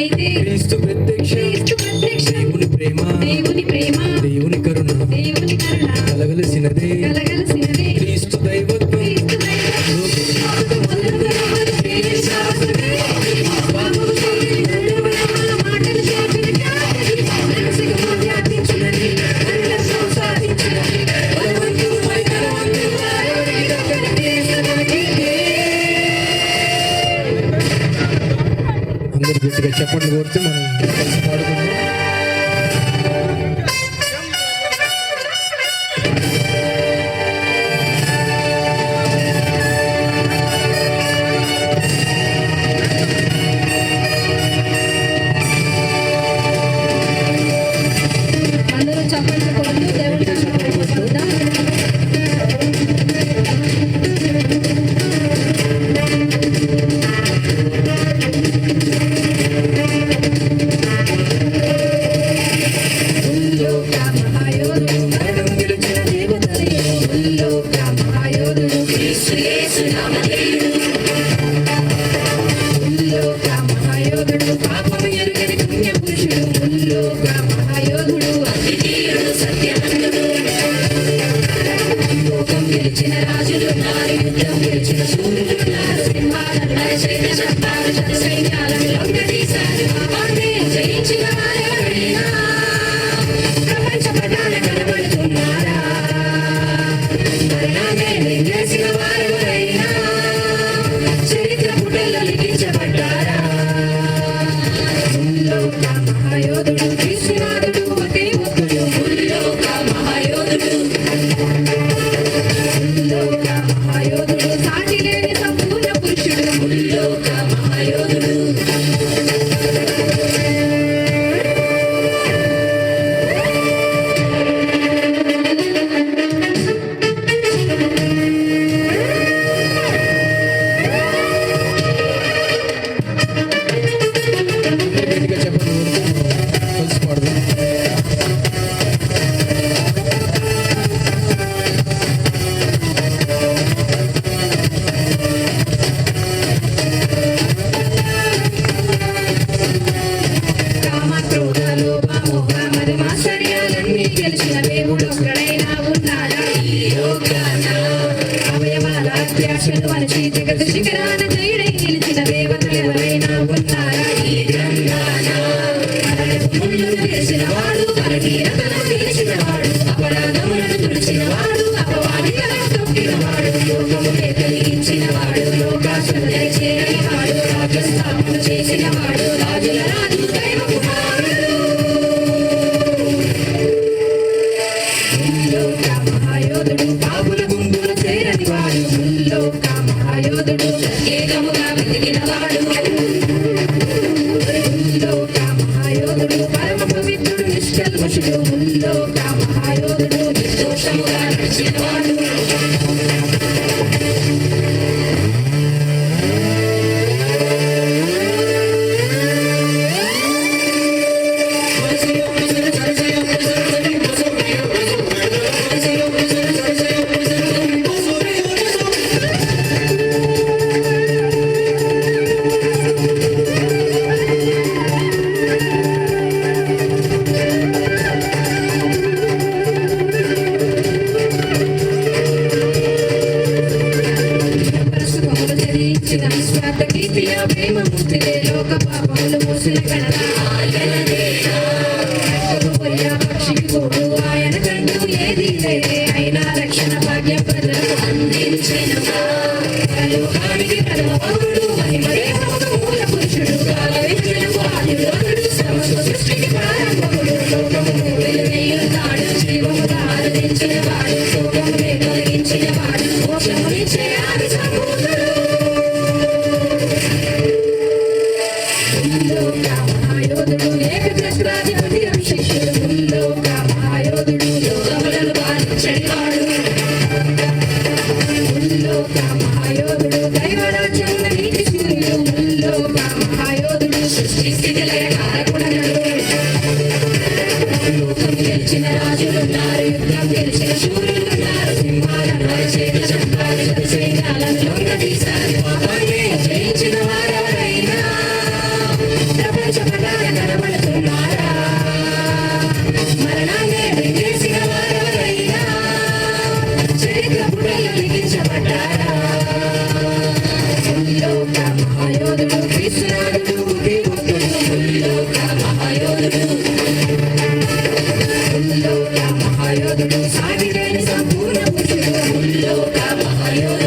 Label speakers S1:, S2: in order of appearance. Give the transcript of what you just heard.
S1: అయితే
S2: క్రీస్తు ప్రత్యక్ష దేవుని ప్రేమ దేవుని కరుణ కలగలసినదే క్రీస్తు దైవత్వం అందరు గట్టిగా చెప్పండి కోరితే మనం కలిసి పాడుకుందాం.
S1: అందరూ చప్పట్లు కొడుతూ దేవుడి నామమున స్తుతిద్దాం.
S2: గట్టిగా చెప్పండి కలిసి పాడుదాం.
S1: గెలిచిన దేవుడు ఒక్కడైనా ఉన్నాడా ఈ లోకాన? అవయవాల అత్యాశను అణచి జగత్ శిఖరాన జయుడై నిలిచిన దేవతలు ఎవరైనా ఉన్నారా ఈ గ్రంథాన? ముళ్ళును వేసిన వాడు పరకీరతను తీర్చిన వాడు అపరాధములను తుడిచిన వాడు అపవాదికలను తొక్కిన వాడు లోకమునే కలిగించిన వాడు లోకాశను దయచేయని వాడు రాజ్య స్థాపన చేసిన వాడు రాజుల రాజు దైవ కుమారుడు మహాయోధుడు పాపుల గుంపులు చేరని వాడు ముల్లోక మహాయోధుడు ప్రత్యేకముగా వెతికిన వాడు ముల్లోక మహాయోధుడు పరమ పవిత్రుడు నిష్కల్మషుడు ముల్లోక మహాయోధుడు నిర్దోషముగా నడిచిన వాడు నిస్వార్థ కీర్తియ ప్రేమ మూర్తిలే లోక పాపములు మోసిన కనరా పక్షికి తోడు ఆయన కంటూ ఏది లేదే అయినా రక్షణ భాగ్య ప్రజలకు అందించినగా లోకానికి ప్రథమ పౌరుడు మహిమదేవుడు మూల పురుషుడు కాల విభజనకు ఆదిలోనుడు సమస్త సృష్టికి ప్రారంభకుడు లోకము వెలువెయ్యున్నాడు జీవముగా ఆరాధించిన వాడు శోకమునే తొలగించిన వాడు మోక్షమునిచ్చే ఆది సంపూర్ణుడు మహాయోధుడు ఏకచక్రాధిపతి అభిషిక్తుడు ముల్లోక మహాయోధుడు లోకములను పాలించేవాడు ముల్లోక మహాయోధుడు దైవరాజ్యమున నీతి సూర్యుడు ముల్లోక మహాయోధుడు సృష్టి స్థితి లయ కారకుడనడు లోకం గెలిచిన రాజులున్నారు యుద్ధం గెలిచిన శూరులున్నారు సింహాలను చేత చంపాలి సైన్యాలను లొంగదీశారు పాపాన్ని జయించిన వారెవరైనా ప్రపంచ ఉంటారా ముల్లోక మహాయోధుడు క్రీస్తునాథుడు దేవుడు ముల్లోక మహాయోధుడు ముల్లోక మహాయోధుడు సాగిలేని సంపూర్ణ పురుషుడు ముల్లోక మహాయోధుడు